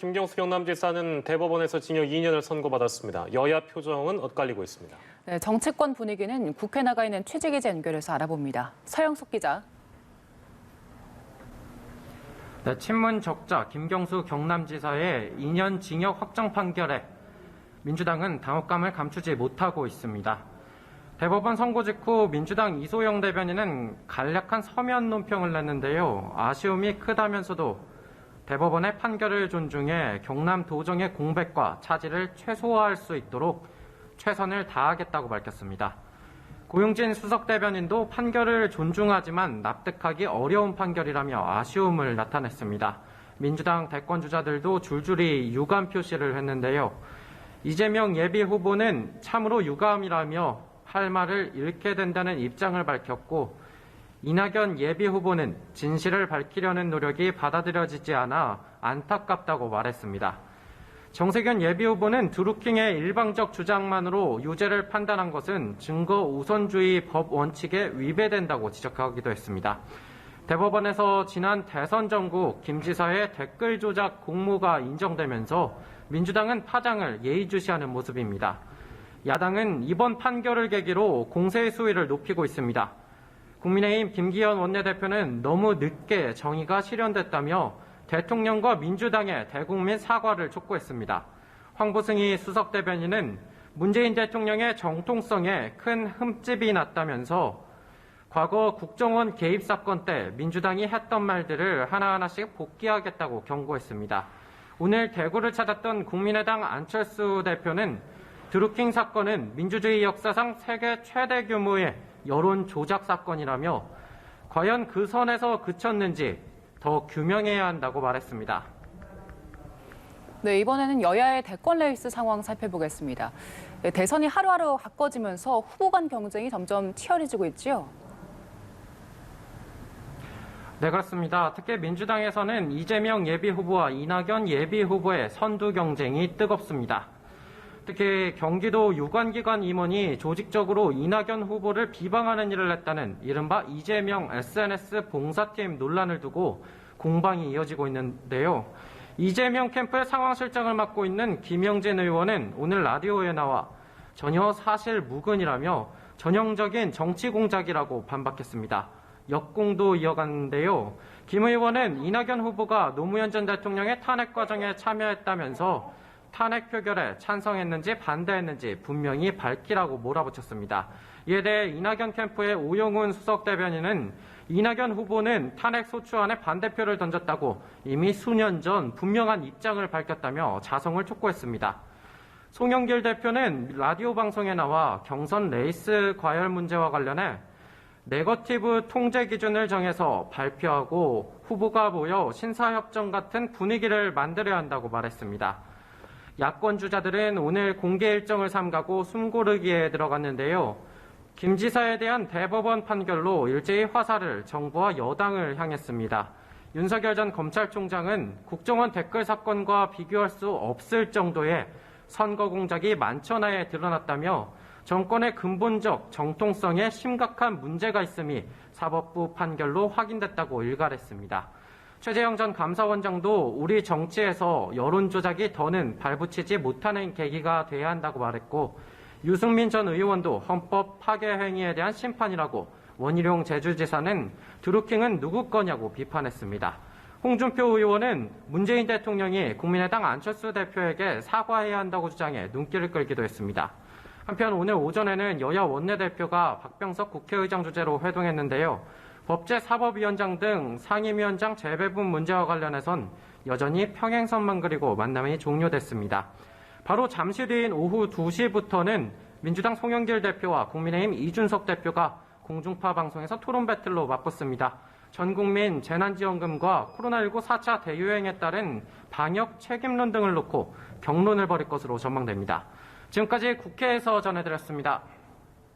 김경수 경남지사는 대법원에서 징역 2년을 선고받았습니다. 여야 표정은 엇갈리고 있습니다. 네, 정치권 분위기는 국회 나가 있는 취재기자 연결해서 알아봅니다. 서영석 기자. 네, 친문 적자 김경수 경남지사의 2년 징역 확정 판결에 민주당은 당혹감을 감추지 못하고 있습니다. 대법원 선고 직후 민주당 이소영 대변인은 간략한 서면 논평을 냈는데요. 아쉬움이 크다면서도 대법원의 판결을 존중해 경남 도정의 공백과 차질을 최소화할 수 있도록 최선을 다하겠다고 밝혔습니다. 고용진 수석 대변인도 판결을 존중하지만 납득하기 어려운 판결이라며 아쉬움을 나타냈습니다. 민주당 대권주자들도 줄줄이 유감 표시를 했는데요. 이재명 예비 후보는 참으로 유감이라며 할 말을 잃게 된다는 입장을 밝혔고, 이낙연 예비 후보는 진실을 밝히려는 노력이 받아들여지지 않아 안타깝다고 말했습니다. 정세균 예비 후보는 드루킹의 일방적 주장만으로 유죄를 판단한 것은 증거 우선주의 법 원칙에 위배된다고 지적하기도 했습니다. 대법원에서 지난 대선 전국 김 지사의 댓글 조작 공모가 인정되면서 민주당은 파장을 예의주시하는 모습입니다. 야당은 이번 판결을 계기로 공세의 수위를 높이고 있습니다. 국민의힘 김기현 원내대표는 너무 늦게 정의가 실현됐다며 대통령과 민주당의 대국민 사과를 촉구했습니다. 황보승희 수석 대변인은 문재인 대통령의 정통성에 큰 흠집이 났다면서 과거 국정원 개입 사건 때 민주당이 했던 말들을 하나하나씩 복귀하겠다고 경고했습니다. 오늘 대구를 찾았던 국민의당 안철수 대표는 드루킹 사건은 민주주의 역사상 세계 최대 규모의 여론 조작 사건이라며 과연 그 선에서 그쳤는지 더 규명해야 한다고 말했습니다. 네, 이번에는 여야의 대권 레이스 상황 살펴보겠습니다. 네, 대선이 하루하루 가까워지면서 후보 간 경쟁이 점점 치열해지고 있죠. 네, 그렇습니다. 특히 민주당에서는 이재명 예비 후보와 이낙연 예비 후보의 선두 경쟁이 뜨겁습니다. 특히 경기도 유관기관 임원이 조직적으로 이낙연 후보를 비방하는 일을 했다는 이른바 이재명 SNS 봉사팀 논란을 두고 공방이 이어지고 있는데요. 이재명 캠프의 상황 실장을 맡고 있는 김영진 의원은 오늘 라디오에 나와 전혀 사실 무근이라며 전형적인 정치 공작이라고 반박했습니다. 역공도 이어갔는데요. 김 의원은 이낙연 후보가 노무현 전 대통령의 탄핵 과정에 참여했다면서 탄핵 표결에 찬성했는지 반대했는지 분명히 밝히라고 몰아붙였습니다. 이에 대해 이낙연 캠프의 오영훈 수석 대변인은 이낙연 후보는 탄핵 소추안에 반대표를 던졌다고 이미 수년 전 분명한 입장을 밝혔다며 자성을 촉구했습니다. 송영길 대표는 라디오 방송에 나와 경선 레이스 과열 문제와 관련해 네거티브 통제 기준을 정해서 발표하고 후보가 모여 신사협정 같은 분위기를 만들어야 한다고 말했습니다. 야권 주자들은 오늘 공개 일정을 삼가고 숨고르기에 들어갔는데요. 김 지사에 대한 대법원 판결로 일제히 화살을 정부와 여당을 향했습니다. 윤석열 전 검찰총장은 국정원 댓글 사건과 비교할 수 없을 정도의 선거 공작이 만천하에 드러났다며 정권의 근본적 정통성에 심각한 문제가 있음이 사법부 판결로 확인됐다고 일갈했습니다. 최재형 전 감사원장도 우리 정치에서 여론 조작이 더는 발붙이지 못하는 계기가 돼야 한다고 말했고, 유승민 전 의원도 헌법 파괴 행위에 대한 심판이라고, 원희룡 제주지사는 드루킹은 누구 거냐고 비판했습니다. 홍준표 의원은 문재인 대통령이 국민의당 안철수 대표에게 사과해야 한다고 주장해 눈길을 끌기도 했습니다. 한편 오늘 오전에는 여야 원내대표가 박병석 국회의장 주재로 회동했는데요. 법제사법위원장 등 상임위원장 재배분 문제와 관련해선 여전히 평행선만 그리고 만남이 종료됐습니다. 바로 잠시 뒤인 오후 2시부터는 민주당 송영길 대표와 국민의힘 이준석 대표가 공중파 방송에서 토론 배틀로 맞붙습니다. 전 국민 재난지원금과 코로나19 4차 대유행에 따른 방역 책임론 등을 놓고 격론을 벌일 것으로 전망됩니다. 지금까지 국회에서 전해드렸습니다.